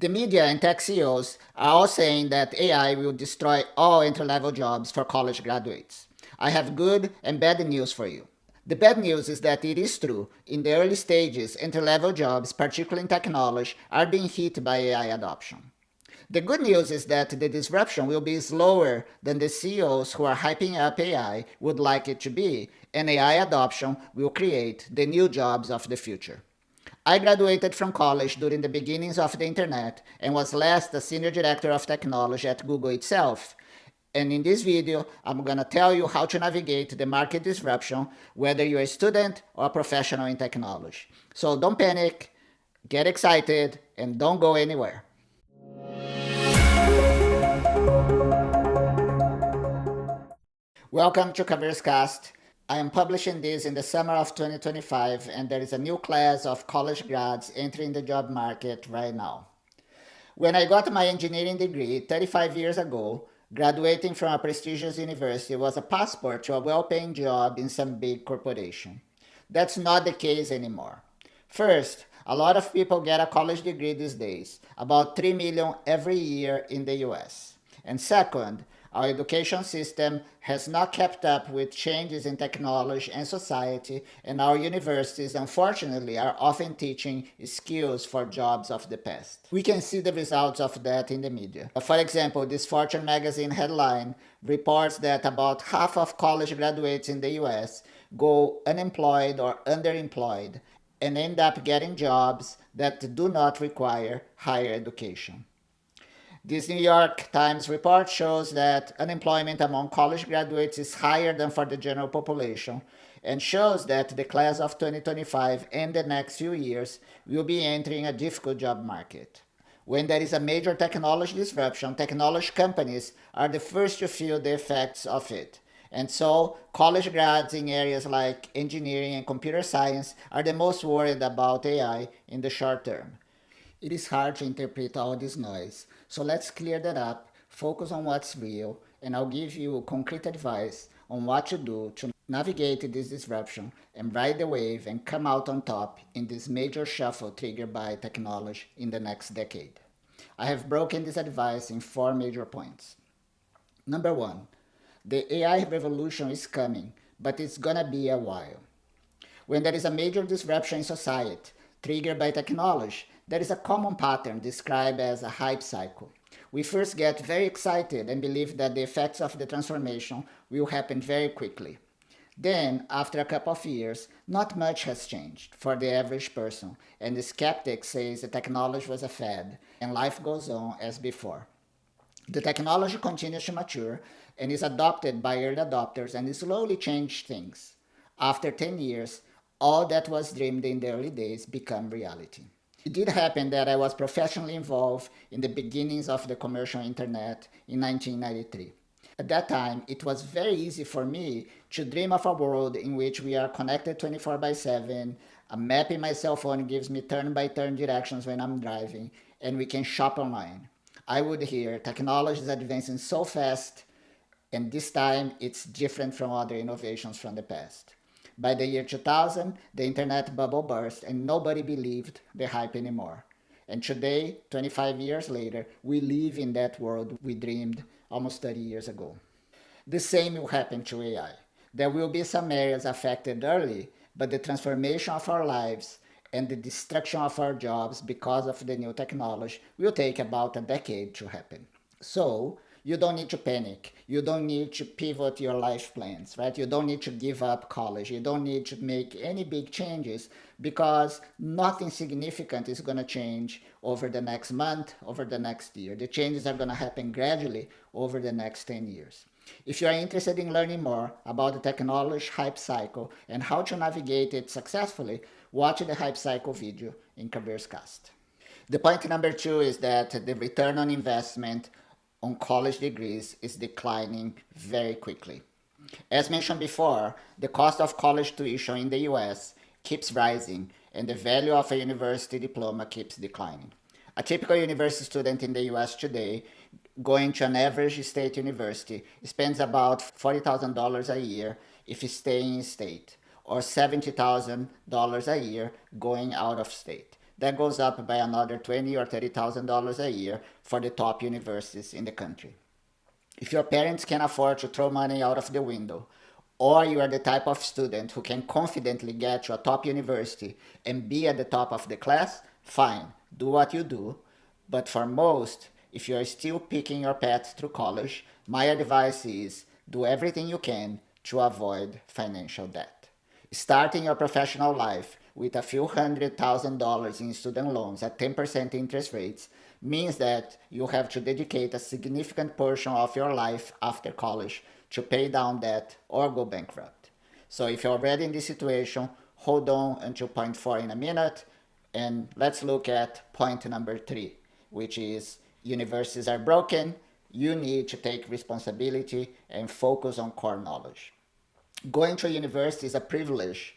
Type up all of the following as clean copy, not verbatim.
The media and tech CEOs are all saying that AI will destroy all entry-level jobs for college graduates. I have good and bad news for you. The bad news is that it is true. In the early stages, entry-level jobs, particularly in technology, are being hit by AI adoption. The good news is that the disruption will be slower than the CEOs who are hyping up AI would like it to be, and AI adoption will create the new jobs of the future. I graduated from college during the beginnings of the internet and was last the senior director of technology at Google itself. And in this video, I'm gonna tell you how to navigate the market disruption, whether you're a student or a professional in technology. So don't panic, get excited, and don't go anywhere. Welcome to CareersCast. I am publishing this in the summer of 2025, and there is a new class of college grads entering the job market right now. When I got my engineering degree 35 years ago, graduating from a prestigious university was a passport to a well-paying job in some big corporation. That's not the case anymore. First, a lot of people get a college degree these days, about 3 million every year in the US. And second, our education system has not kept up with changes in technology and society, and our universities, unfortunately, are often teaching skills for jobs of the past. We can see the results of that in the media. For example, this Fortune magazine headline reports that about half of college graduates in the US go unemployed or underemployed and end up getting jobs that do not require higher education. This New York Times report shows that unemployment among college graduates is higher than for the general population and shows that the class of 2025 and the next few years will be entering a difficult job market. When there is a major technology disruption, technology companies are the first to feel the effects of it. And so, college grads in areas like engineering and computer science are the most worried about AI in the short term. It is hard to interpret all this noise, so let's clear that up, focus on what's real, and I'll give you concrete advice on what to do to navigate this disruption and ride the wave and come out on top in this major shuffle triggered by technology in the next decade. I have broken this advice in 4 major points. Number 1, the AI revolution is coming, but it's gonna be a while. When there is a major disruption in society, triggered by technology, there is a common pattern described as a hype cycle. We first get very excited and believe that the effects of the transformation will happen very quickly. Then, after a couple of years, not much has changed for the average person, and the skeptic says the technology was a fad, and life goes on as before. The technology continues to mature and is adopted by early adopters and slowly changes things. After 10 years, all that was dreamed in the early days become reality. It did happen that I was professionally involved in the beginnings of the commercial internet in 1993. At that time, it was very easy for me to dream of a world in which we are connected 24 by 7, a map in my cell phone gives me turn-by-turn directions when I'm driving, and we can shop online. I would hear technology is advancing so fast, and this time it's different from other innovations from the past. By the year 2000, the internet bubble burst and nobody believed the hype anymore. And today, 25 years later, we live in that world we dreamed almost 30 years ago. The same will happen to AI. There will be some areas affected early, but the transformation of our lives and the destruction of our jobs because of the new technology will take about a decade to happen. So, you don't need to panic. You don't need to pivot your life plans, right? You don't need to give up college. You don't need to make any big changes because nothing significant is going to change over the next month, over the next year. The changes are going to happen gradually over the next 10 years. If you are interested in learning more about the technology hype cycle and how to navigate it successfully, watch the hype cycle video in CareersCast. The point number 2 is that the return on investment on college degrees is declining very quickly. As mentioned before, the cost of college tuition in the US keeps rising and the value of a university diploma keeps declining. A typical university student in the US today, going to an average state university, spends about $40,000 a year if staying in state, or $70,000 a year going out of state. That goes up by another $20 or $30,000 a year for the top universities in the country. If your parents can afford to throw money out of the window, or you are the type of student who can confidently get to a top university and be at the top of the class, fine, do what you do. But for most, if you are still picking your path through college, my advice is do everything you can to avoid financial debt. Starting your professional life with a few $100,000 in student loans at 10% interest rates means that you have to dedicate a significant portion of your life after college to pay down debt or go bankrupt. So if you're already in this situation, hold on until point four in a minute, and let's look at point number three, which is universities are broken. You need to take responsibility and focus on core knowledge. Going to university is a privilege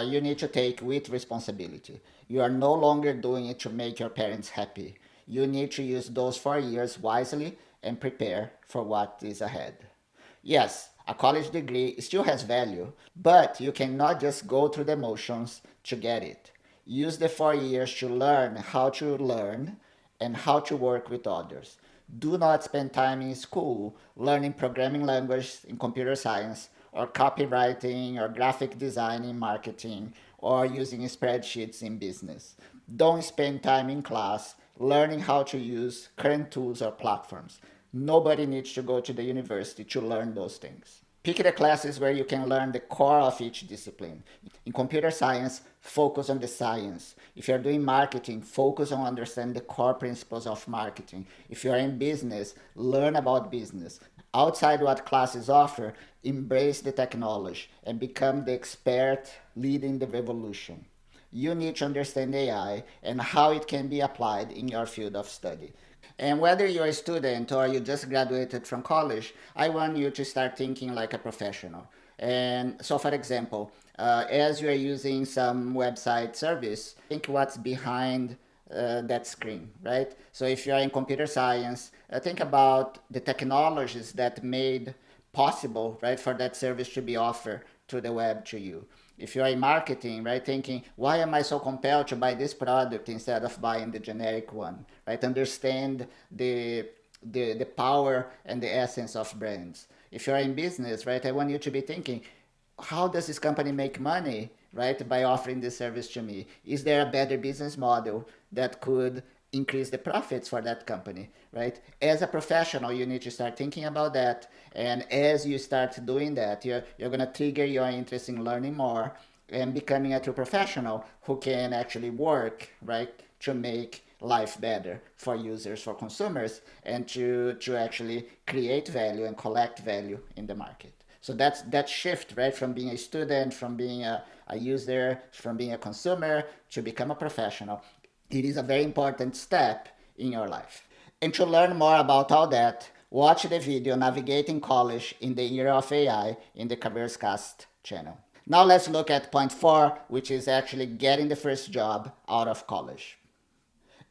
you need to take with responsibility. You are no longer doing it to make your parents happy. You need to use those 4 years wisely and prepare for what is ahead. Yes, a college degree still has value, but you cannot just go through the motions to get it. Use the 4 years to learn how to learn and how to work with others. Do not spend time in school learning programming language in computer science or copywriting or graphic design in marketing or using spreadsheets in business. Don't spend time in class learning how to use current tools or platforms. Nobody needs to go to the university to learn those things. Pick the classes where you can learn the core of each discipline. In computer science, focus on the science. If you're doing marketing, focus on understanding the core principles of marketing. If you're in business, learn about business. Outside what classes offer, embrace the technology and become the expert leading the revolution. You need to understand AI and how it can be applied in your field of study. And whether you're a student or you just graduated from college, I want you to start thinking like a professional. And so, for example, as you're using some website service, think what's behind that screen, right? So, if you're in computer science, think about the technologies that made possible, right, for that service to be offered to the web to you. If you're in marketing, right, thinking, why am I so compelled to buy this product instead of buying the generic one, right? Understand the power and the essence of brands. If you're in business, right, I want you to be thinking, how does this company make money, right, by offering this service to me? Is there a better business model that could increase the profits for that company, right? As a professional, you need to start thinking about that. And as you start doing that, you're going to trigger your interest in learning more and becoming a true professional who can actually work, right, to make life better for users, for consumers, and to actually create value and collect value in the market. So that's that shift, right, from being a student, from being a user, from being a consumer to become a professional. It is a very important step in your life. And to learn more about all that, watch the video Navigating College in the Era of AI in the Careerscast channel. Now let's look at point four, which is actually getting the first job out of college.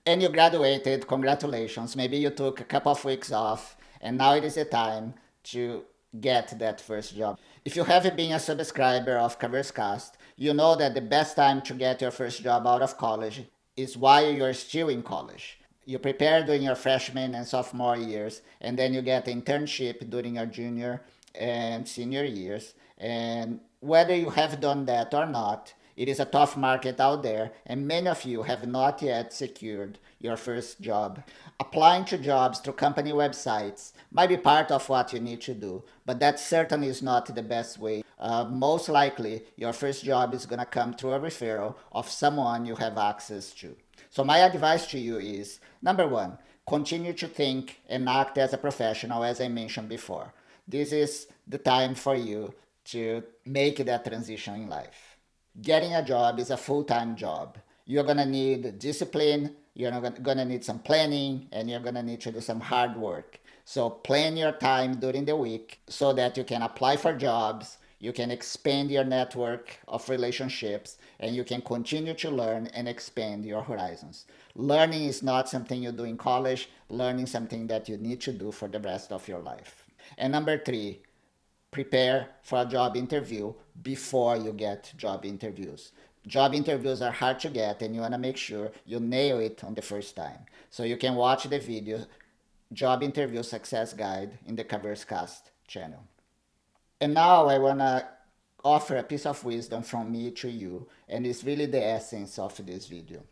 And you graduated, congratulations. Maybe you took a couple of weeks off, and now it is the time to get that first job. If you have been a subscriber of Careerscast, you know that the best time to get your first job out of college is while you're still in college. You prepare during your freshman and sophomore years, and then you get an internship during your junior and senior years. And whether you have done that or not, it is a tough market out there, and many of you have not yet secured your first job. Applying to jobs through company websites might be part of what you need to do, but that certainly is not the best way. Most likely, your first job is going to come through a referral of someone you have access to. So, my advice to you is number one, continue to think and act as a professional, as I mentioned before. This is the time for you to make that transition in life. Getting a job is a full-time job. You're gonna need discipline, you're gonna need some planning, and you're gonna need to do some hard work. So plan your time during the week so that you can apply for jobs, you can expand your network of relationships, and you can continue to learn and expand your horizons. Learning is not something you do in college, learning is something that you need to do for the rest of your life. And number three, prepare for a job interview before you get job interviews. Job interviews are hard to get, and you want to make sure you nail it on the first time. So you can watch the video Job Interview Success Guide in the Careerscast channel. And now I want to offer a piece of wisdom from me to you, and it's really the essence of this video.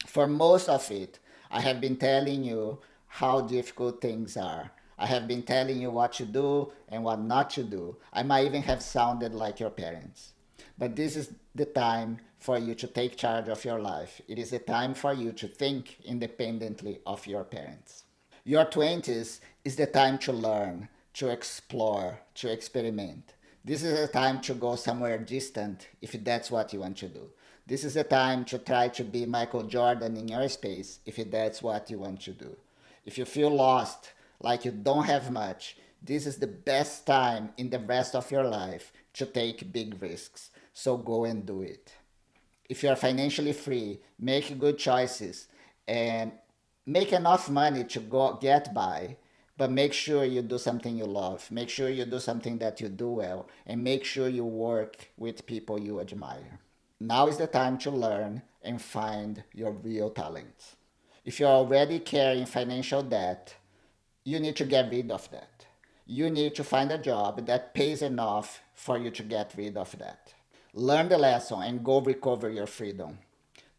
For most of it, I have been telling you how difficult things are. I have been telling you what to do and what not to do. I might even have sounded like your parents. But this is the time for you to take charge of your life. It is the time for you to think independently of your parents. Your 20s is the time to learn, to explore, to experiment. This is a time to go somewhere distant if that's what you want to do. This is a time to try to be Michael Jordan in your space if that's what you want to do. If you feel lost, like you don't have much, this is the best time in the rest of your life to take big risks. So go and do it. If you're financially free, make good choices and make enough money to go get by, but make sure you do something you love. Make sure you do something that you do well, and make sure you work with people you admire. Now is the time to learn and find your real talents. If you're already carrying financial debt, you need to get rid of that. You need to find a job that pays enough for you to get rid of that. Learn the lesson and go recover your freedom.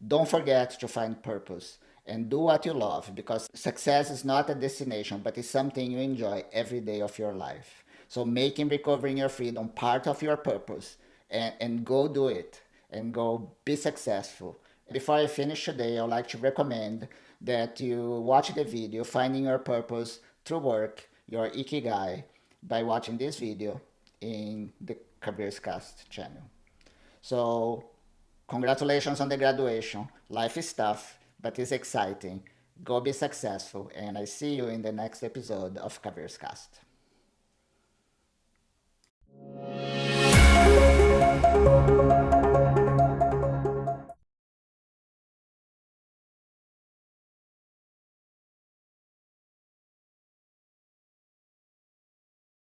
Don't forget to find purpose and do what you love, because success is not a destination but it's something you enjoy every day of your life. So making recovering your freedom part of your purpose, and go do it and go be successful. Before I finish today, I would like to recommend that you watch the video Finding Your Purpose Through Work, Your Ikigai, by watching this video in the Careerscast channel. So, congratulations on the graduation. Life is tough, but it's exciting. Go be successful, and I see you in the next episode of Careerscast.